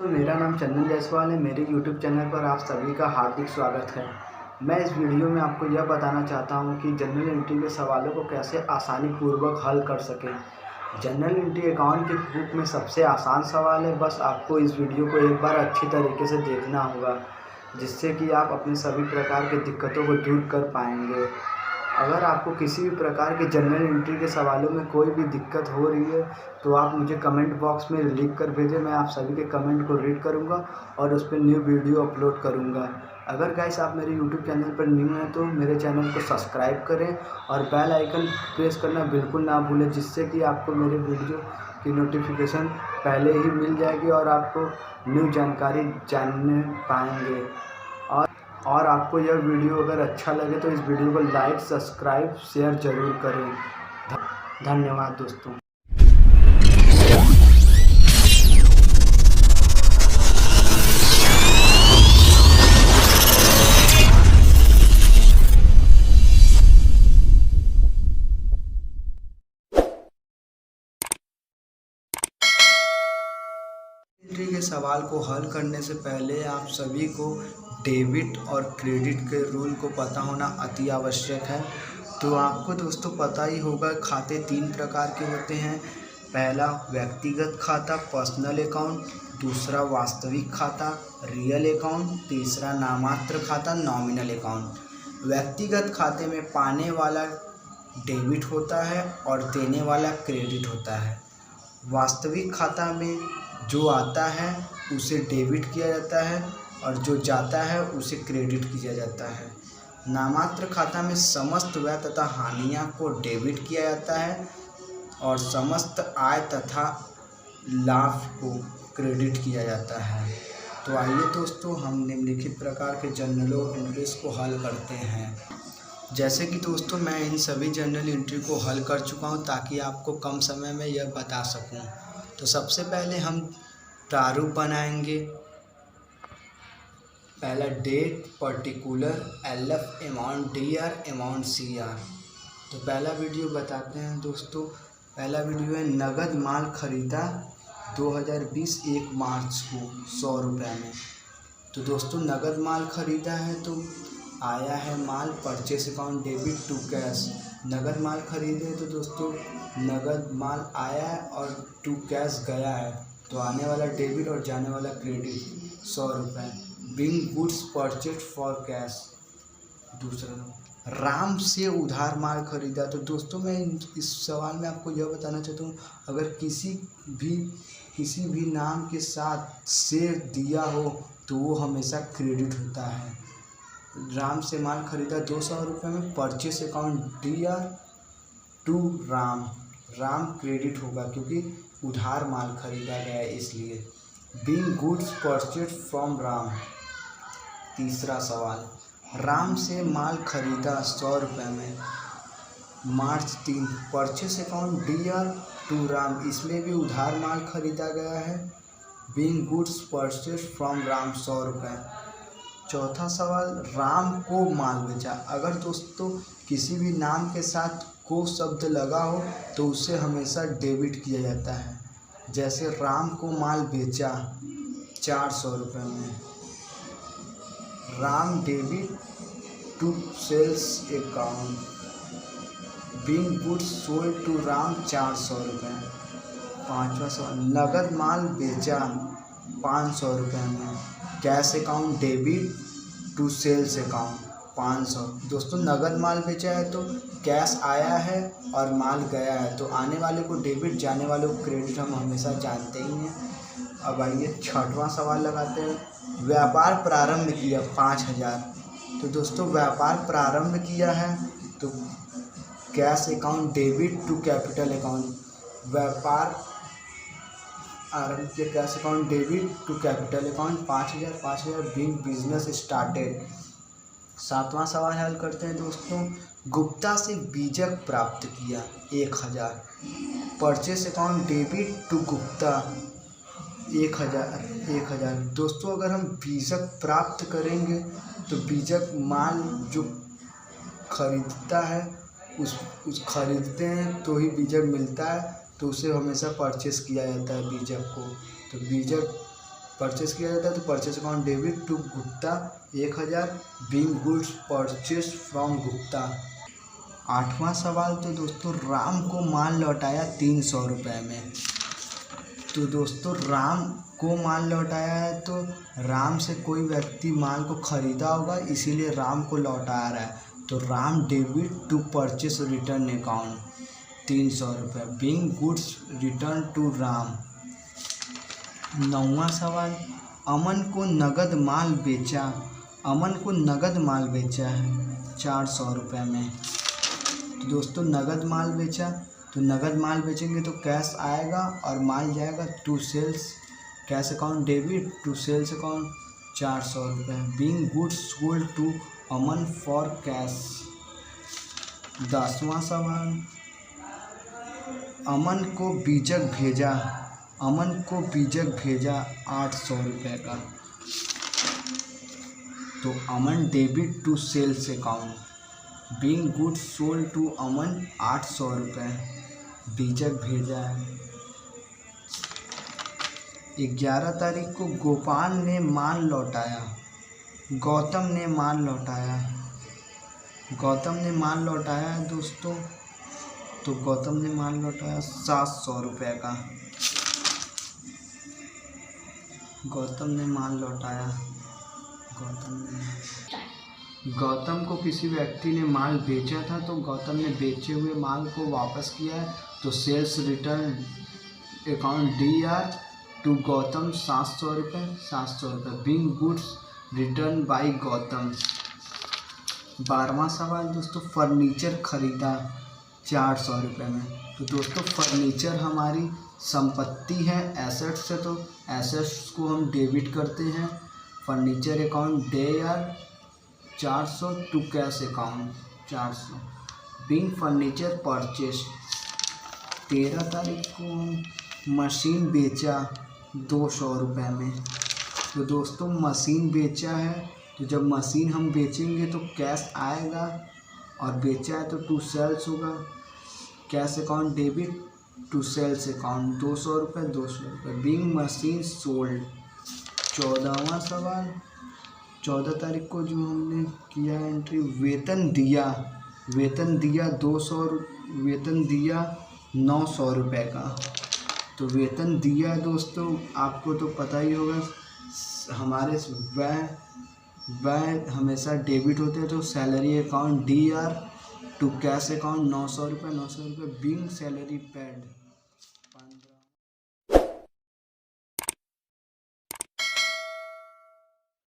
तो मेरा नाम चंदन जायसवाल है। मेरे YouTube चैनल पर आप सभी का हार्दिक स्वागत है। मैं इस वीडियो में आपको यह बताना चाहता हूं कि जनरल एंट्री के सवालों को कैसे आसानी पूर्वक हल कर सकें। जनरल एंट्री अकाउंट की बुक में सबसे आसान सवाल है, बस आपको इस वीडियो को एक बार अच्छी तरीके से देखना होगा, जिससे कि आप अपने सभी प्रकार की दिक्कतों को दूर कर पाएंगे। अगर आपको किसी भी प्रकार के जनरल एंट्री के सवालों में कोई भी दिक्कत हो रही है तो आप मुझे कमेंट बॉक्स में लिख कर भेजें। मैं आप सभी के कमेंट को रीड करूंगा और उस पर न्यू वीडियो अपलोड करूंगा। अगर गाइस आप मेरे यूट्यूब चैनल पर न्यू हैं तो मेरे चैनल को सब्सक्राइब करें और बेल आइकन प्रेस करना बिल्कुल ना भूलें, जिससे कि आपको मेरे वीडियो की नोटिफिकेशन पहले ही मिल जाएगी और आपको न्यू जानकारी जानने पाएंगे। और आपको यह वीडियो अगर अच्छा लगे तो इस वीडियो को लाइक, सब्सक्राइब, शेयर ज़रूर करें। धन्यवाद दोस्तों। एंट्री के सवाल को हल करने से पहले आप सभी को डेबिट और क्रेडिट के रूल को पता होना अति आवश्यक है। तो आपको दोस्तों पता ही होगा, खाते तीन प्रकार के होते हैं। पहला व्यक्तिगत खाता पर्सनल अकाउंट, दूसरा वास्तविक खाता रियल अकाउंट, तीसरा नामात्र खाता नॉमिनल अकाउंट। व्यक्तिगत खाते में पाने वाला डेबिट होता है और देने वाला क्रेडिट होता है। वास्तविक खाता में जो आता है उसे डेबिट किया जाता है और जो जाता है उसे क्रेडिट किया जाता है। नामात्र खाता में समस्त व्यय तथा हानियां को डेबिट किया जाता है और समस्त आय तथा लाभ को क्रेडिट किया जाता है। तो आइए दोस्तों, हम निम्नलिखित प्रकार के जनरल एंट्रीज को हल करते हैं। जैसे कि दोस्तों मैं इन सभी जनरल एंट्री को हल कर चुका हूं ताकि आपको कम समय में यह बता सकूं। तो सबसे पहले हम प्रारूप बनाएंगे। पहला date, particular, LF, amount, DR, amount, CR। तो पहला वीडियो बताते हैं दोस्तों। पहला वीडियो है नगद माल खरीदा 2020 1 मार्च को 100 रुपये में। तो दोस्तों नगद माल खरीदा है तो आया है माल purchase account debit to cash. नगद माल खरीदे तो दोस्तों नगद माल आया है और टू कैश गया है, तो आने वाला डेबिट और जाने वाला क्रेडिट 100 रुपये। Bing goods purchase for cash. दूसरा राम से उधार माल खरीदा। तो दोस्तों मैं इस सवाल में आपको यह बताना चाहता हूँ, अगर किसी भी नाम के साथ से दिया हो तो वो हमेशा क्रेडिट होता है। राम से माल खरीदा 200 रुपये में, purchase account DR to Ram credit होगा क्योंकि उधार माल खरीदा गया है इसलिए। Being goods purchase from Ram. तीसरा सवाल, राम से माल खरीदा 100 रुपये में, March 3, purchase account DR to Ram, इसमें भी उधार माल खरीदा गया है। Being goods purchase from Ram 100 रुपये। चौथा सवाल, राम को माल बेचा। अगर दोस्तों किसी भी नाम के साथ को शब्द लगा हो तो उसे हमेशा डेबिट किया जाता है। जैसे राम को माल बेचा 400 रुपये में, Ram debit to sales account. Being goods sold to Ram 400 रुपये। पाँचवा सवाल, नगद माल बेचा 500 रुपये में, cash account debit to sales account 500। दोस्तों नगद माल बेचा है तो कैश आया है और माल गया है, तो आने वाले को डेबिट, जाने वाले को क्रेडिट हम हमेशा जानते ही हैं। अब आइए छठवां सवाल लगाते हैं। व्यापार प्रारंभ किया 5000। तो दोस्तों व्यापार प्रारंभ किया है तो cash account debit to capital account. व्यापार आरंभ किया, cash account debit to capital account 5000 being business started. सातवां सवाल हल करते हैं दोस्तों। गुप्ता से बीजक प्राप्त किया 1000। Purchase account debit to Gupta 1000। दोस्तों अगर हम बीजक प्राप्त करेंगे तो बीजक माल जो खरीदता है उस खरीदते हैं तो ही बीजक मिलता है, तो उसे हमेशा परचेस किया जाता है बीजक को। तो बीजक परचेस किया जाता है, तो purchase account debit to Gupta 1000, being goods purchase from Gupta. 8वां सवाल, तो दोस्तों राम को माल लौटाया 300 रुपये में। तो दोस्तों राम को माल लौटाया है, तो राम से कोई व्यक्ति माल को ख़रीदा होगा, इसीलिए राम को लौटा रहा है। तो Ram debit to purchase return account 300 रुपये, being goods return to Ram. 9वां सवाल, अमन को नगद माल बेचा। अमन को नगद माल बेचा है 400 रुपये में। तो दोस्तों नगद माल बेचा, तो नगद माल बेचेंगे तो कैश आएगा और माल जाएगा to sales, cash account debit to sales account 400 रुपये, being goods sold to Aman for cash. 10वां सवाल, अमन को बीजक भेजा। अमन को बीजक भेजा 800 रुपये का। तो Aman debit to sales account, being goods sold to Aman 800 रुपये, बीजक भेजा है। 11 तारीख को गोपाल ने माल लौटाया। गौतम ने माल लौटाया। गौतम ने माल लौटाया है दोस्तों, तो गौतम ने माल लौटाया 700 रुपये का। गौतम ने माल लौटाया। गौतम को किसी व्यक्ति ने माल बेचा था, तो गौतम ने बेचे हुए माल को वापस किया है, तो sales return account DR to Gautam 700 रुपये, 700 रुपये, being goods return by Gautam. 12वां सवाल दोस्तों, फर्नीचर खरीदा 400 रुपये में। तो दोस्तों फर्नीचर हमारी संपत्ति है, एसेट्स है, तो एसेट्स को हम डेबिट करते हैं। Furniture account DR 400 to cash account 400, being furniture purchase. 13 तारीख को मशीन बेचा 200 रुपये में। तो दोस्तों मशीन बेचा है, तो जब मशीन हम बेचेंगे तो कैश आएगा, और बेचा है तो टू सेल्स होगा, cash account debit to sales account 200 रुपये, 200 रुपये, बीइंग मशीन सोल्ड। 14वां सवाल, 14 तारीख को जो हमने किया एंट्री, वेतन दिया। वेतन दिया 200, वेतन दिया 900 रुपये का। तो वेतन दिया दोस्तों आपको तो पता ही होगा, हमारे व्यय हमेशा डेबिट होते हैं, तो salary account DR to cash account 900 रुपये, 900 रुपये, बीइंग सैलरी पेड।